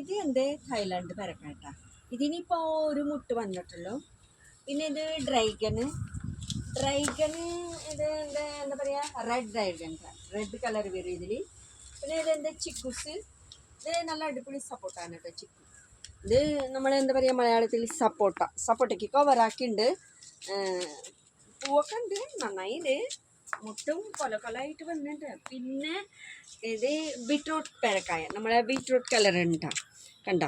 ഇത് എൻ്റെ തായ്ലാൻഡ് പരക്കാട്ടാ. ഇതിനിപ്പോൾ ഒരു മുട്ട് വന്നിട്ടുള്ളൂ. പിന്നെ ഇത് ഡ്രൈഗണ് ഇത് എന്താ പറയുക, റെഡ് ഡ്രൈഗൺ, റെഡ് കളർ വരും ഇതിൽ. പിന്നെ ഇതെൻ്റെ ചിക്കുസ്. ഇത് നല്ല അടിപൊളി സപ്പോർട്ടാണ് കേട്ടോ ചിക്കു. ഇത് നമ്മൾ എന്താ പറയുക മലയാളത്തിൽ സപ്പോട്ടയ്ക്ക് കവറാക്കിയിട്ടുണ്ട്. പൂവൊക്കെ ഉണ്ട്, നന്നായിണ്ട്. മുട്ടും കൊലകൊലായിട്ട് വന്നിട്ടുണ്ട്. പിന്നെ ഇത് ബീട്രൂട്ട് പേരക്കായ, നമ്മളെ ബീട്രൂട്ട് കളർ ഉണ്ടാ കണ്ട,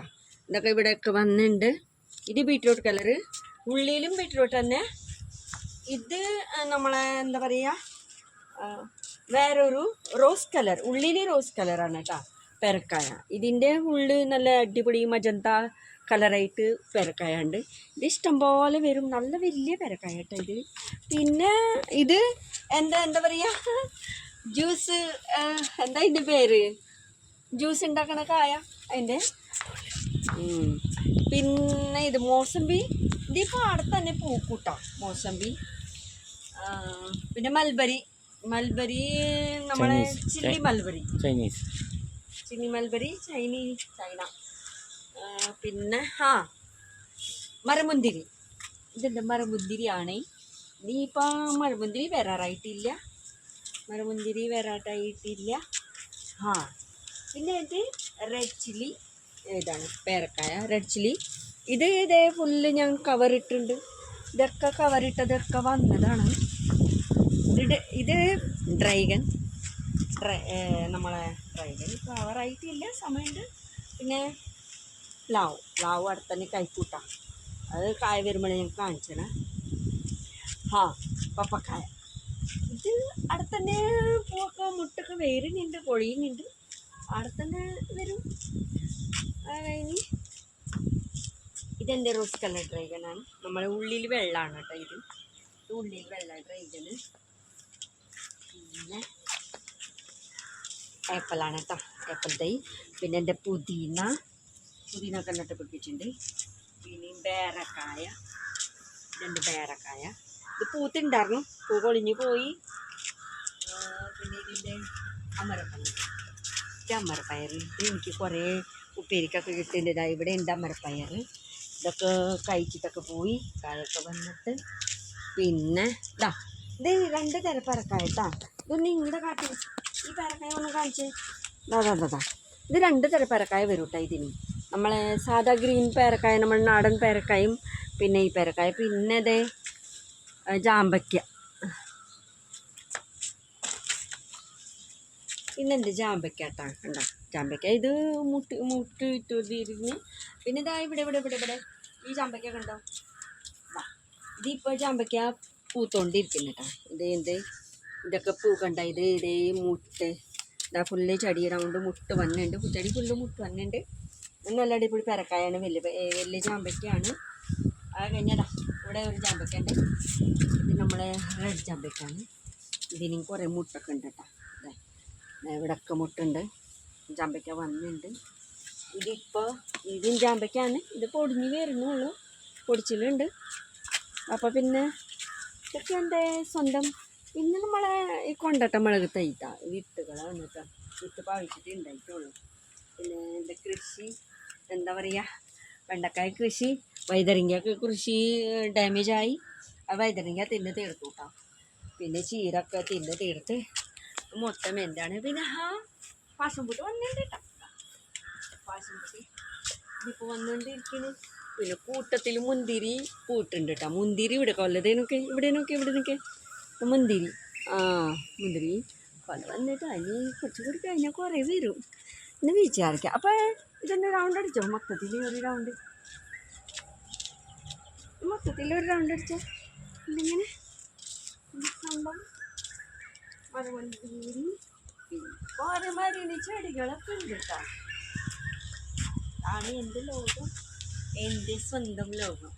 ഇതൊക്കെ ഇവിടെയൊക്കെ വന്നിട്ടുണ്ട്. ഇത് ബീട്രൂട്ട് കളറ്, ഉള്ളിലും ബീട്രൂട്ട് തന്നെ. ഇത് നമ്മളെ എന്താ പറയുക വേറൊരു റോസ് കളർ, ഉള്ളിൽ റോസ് കളറാണ് കേട്ടോ പേരക്കായ. ഇതിൻ്റെ ഉള്ളിൽ നല്ല അടിപൊളി മജന്ത കളറായിട്ട് പേരക്കായ ഉണ്ട്. ഇത് ഇഷ്ടംപോലെ വരും, നല്ല വലിയ പേരക്കായ കേട്ടോ ഇത്. പിന്നെ ഇത് എന്താ പറയുക ജ്യൂസ്, എന്താ ഇതിൻ്റെ പേര്, ജ്യൂസ് ഉണ്ടാക്കണ കായ അതിൻ്റെ. പിന്നെ ഇത് മോസമ്പി, ഇതിപ്പോൾ അവിടെ തന്നെ പൂക്കൂട്ടോ മോസമ്പി. പിന്നെ മൽബരി നമ്മളെ ചില്ലി മൽബരി, ചൈന. പിന്നെ മരമുന്തിരി, ഇതെന്താ മരമുന്തിരിയാണ്. ഇനിയിപ്പോൾ മരമുന്തിരി വരാറായിട്ടില്ല. പിന്നെ ഇത് റെഡ് ചില്ലി, ഇതാണ് പേരക്കായ റെഡ് ചില്ലി. ഇതേ ഫുള്ള് ഞാൻ കവറിട്ടുണ്ട്. ഇതൊക്കെ കവറിട്ടതൊക്കെ വന്നതാണ്. ഇത് ഡ്രൈഗൺ, നമ്മളെ ഡ്രൈഗൺ കവറായിട്ടില്ല, സമയമുണ്ട്. പിന്നെ പ്ലാവ് അടുത്ത് തന്നെ കൈക്കൂട്ടാം, അത് കായ വരുമ്പോഴേ ഞാൻ കാണിച്ചണേ. പപ്പക്കായ, ഇത് അടുത്ത് തന്നെ പൂവൊക്കെ മുട്ടൊക്കെ വരുന്നുണ്ട്, പൊഴിയുന്നുണ്ട്, അവിടെ തന്നെ വരും. കഴിഞ്ഞ് ഇതെൻ്റെ റോസ് കളർ ഡ്രൈഗനാണ്, നമ്മളെ ഉള്ളിൽ വെള്ളമാണ് കേട്ടോ ഇത് ഉള്ളിൽ വെള്ള ഡ്രൈഗന്. പിന്നെ ആപ്പിളാണ് കേട്ടോ, ആപ്പിൾ തൈ. പിന്നെ എൻ്റെ പുതിന ഒക്കെ നട്ട് പിടിപ്പിച്ചിട്ടുണ്ട്. പിന്നെ പേരക്കായ, ഇതെൻ്റെ പേരക്കായ. ഇത് പൂത്തുണ്ടായിരുന്നു, പൂ കൊളിഞ്ഞു പോയി. പിന്നെ ഇതിൻ്റെ അമരപ്പയർ, ഇത് എനിക്ക് കുറേ ഉപ്പേരിക്കൊക്കെ കിട്ടുന്നുണ്ട്. ഇവിടെ ഉണ്ട് അമരപ്പയർ, ഇതൊക്കെ കഴിച്ചിട്ടൊക്കെ പോയി, കായൊക്കെ വന്നിട്ട്. പിന്നെ ഇത് 2 തരം പരക്കായ കേട്ടോ. ഇതൊന്നും ഇങ്ങോട്ട് കാട്ടി, ഈ പരക്കായ ഒന്ന് കാണിച്ചേ. ഇത് 2 തരം പരക്കായ വരും കേട്ടോ ഇതിന്. നമ്മളെ സാധാ ഗ്രീൻ പേരക്കായ, നമ്മൾ നാടൻ പേരക്കായും, പിന്നെ ഈ പേരക്കായ. പിന്നെ ഇതേ ജാമ്പയ്ക്ക, പിന്നെന്ത് ജാമ്പയ്ക്ക കേട്ടോ, കണ്ടോ ജാമ്പയ്ക്ക. ഇത് മുട്ടിട്ടിരിഞ്ഞ്. പിന്നെ ഇതാ ഇവിടെ ഈ ജാമ്പയ്ക്ക കണ്ടോ, ഇതിപ്പോൾ ജാമ്പയ്ക്ക പൂത്തോണ്ടിരിക്കുന്നു കേട്ടോ. ഇതൊക്കെ പൂ കണ്ട, ഇതേ മുട്ട് ഇതാ ഫുള്ള് ചെടിയുടെ കൊണ്ട് മുട്ട് വന്നിട്ടുണ്ട്, ചെടി ഫുള്ള് മുട്ട് വന്നിട്ടുണ്ട്. നല്ല അടിപൊളി പെരക്കായാണ്, വലിയ ജാമ്പയ്ക്കാണ്. അത് കഴിഞ്ഞതാ ഇവിടെ ഒരു ജാമ്പയ്ക്ക ഉണ്ട്, ഇത് നമ്മളെ റെഡ് ജാമ്പയ്ക്കാണ്. ഇതിനും കുറേ മുട്ടൊക്കെ ഉണ്ട് കേട്ടോ. ഇവിടെയൊക്കെ മുട്ടുണ്ട്, ജാമ്പയ്ക്ക വന്നിട്ടുണ്ട്. ഇതും ജാമ്പയ്ക്കാണ്, ഇത് പൊടിഞ്ഞ് വരുന്നുള്ളൂ, പൊടിച്ചിലുണ്ട്. അപ്പോൾ പിന്നെ ഇതൊക്കെ എൻ്റെ സ്വന്തം. പിന്നെ നമ്മളെ ഈ കൊണ്ടട്ട മുളക് തൈത്താ വിത്തുകളാണ് കേട്ടോ, വിത്ത് പാവിച്ചിട്ട് ഉണ്ടായിട്ടുള്ളൂ. പിന്നെ എൻ്റെ കൃഷി എന്താ പറയുക, വെണ്ടക്കായ കൃഷി, വൈതരങ്ങയൊക്കെ കൃഷി ഡാമേജായി, ആ വൈതരങ്ങ തിന്ന് തീർത്തു കേട്ടോ. പിന്നെ ചീരൊക്കെ തിന്ന് തീർത്ത് മൊത്തം എന്താണ്. പിന്നെ പാഷൻ പൂട്ട് വന്നിട്ടുണ്ട് കേട്ടോ, പാഷൻ പൂട്ടി ഇതിപ്പോൾ വന്നുകൊണ്ടിരിക്കുന്നു. പിന്നെ കൂട്ടത്തിൽ മുന്തിരി പൂട്ടുണ്ട് കേട്ടോ. മുന്തിരി ഇവിടെ കൊല്ലതേനൊക്കെ ഇവിടെ നോക്കി മുന്തിരി മുന്തിരി കൊല വന്നിട്ട് അതിന് കുറച്ച് കൂടി കഴിഞ്ഞാൽ കുറേ വരും എന്ന് വിചാരിക്കാം. അപ്പോൾ ഇതൊന്ന് റൗണ്ട് അടിച്ചോ, മൊത്തത്തിൽ ഒരു റൗണ്ട് അടിച്ചോ. ഇതിങ്ങനെ സംഭവം മരവന്തിരി, പിന്നെ മരുന്ന് ചെടികളൊക്കെ ഉണ്ട് കേട്ടോ. ആണ് എൻ്റെ ലോകം, എൻ്റെ സ്വന്തം ലോകം.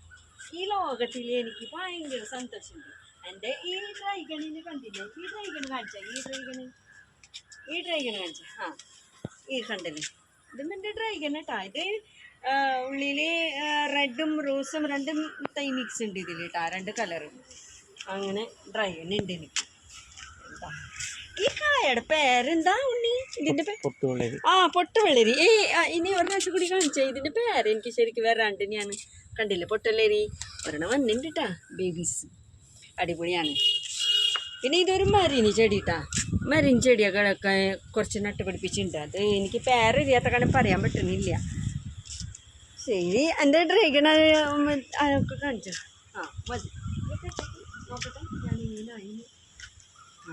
ഈ ലോകത്തിൽ എനിക്ക് ഭയങ്കര സന്തോഷമുണ്ട്. എൻ്റെ ഈ ഡ്രൈഗണിനെ കണ്ടില്ലേ, ഈ ഡ്രൈഗൺ കാണിച്ച ഈ കണ്ടല്ലേ, ഇതും എൻ്റെ ഡ്രൈഗൺ കേട്ടോ. ഇത് ഉള്ളിൽ റെഡും റോസും 2 തൈ മിക്സ് ഉണ്ട് ഇതിൽ കേട്ടോ, 2 കളറും. അങ്ങനെ ഡ്രൈഗൺ ഉണ്ട് എനിക്ക് കേട്ടോ. ഈ കായയുടെ പേരെന്താ ഉണ്ണി? ഇതിന്റെ പൊട്ടുവെള്ളരി. ആ പൊട്ടുവെള്ളരി. ഇനി ഒരു പ്രാവശ്യം കൂടി കാണിച്ചേ. ഇതിന്റെ പേര് എനിക്ക് ശരിക്കും വരാണ്ട് ഞാൻ കണ്ടില്ല. പൊട്ടുവെള്ളരി ഒരെണ്ണം വന്നിട്ടുണ്ട് കേട്ടാ. ബേബീസ് അടിപൊളിയാണ്. പിന്നെ ഇതൊരു മരിനി ചെടി കേട്ടാ. മരിൻ ചെടിയൊക്കെ കുറച്ച് നട്ടുപിടിപ്പിച്ചിട്ടുണ്ട്. അത് എനിക്ക് പേരറിയാത്ത കാരണം പറയാൻ പറ്റുന്നില്ല. ശരി, എൻ്റെ ഡ്രാഗൺ അതൊക്കെ കാണിച്ചു. ആ മതി നോക്കട്ടെ. ഞാൻ ഇങ്ങനെ ആ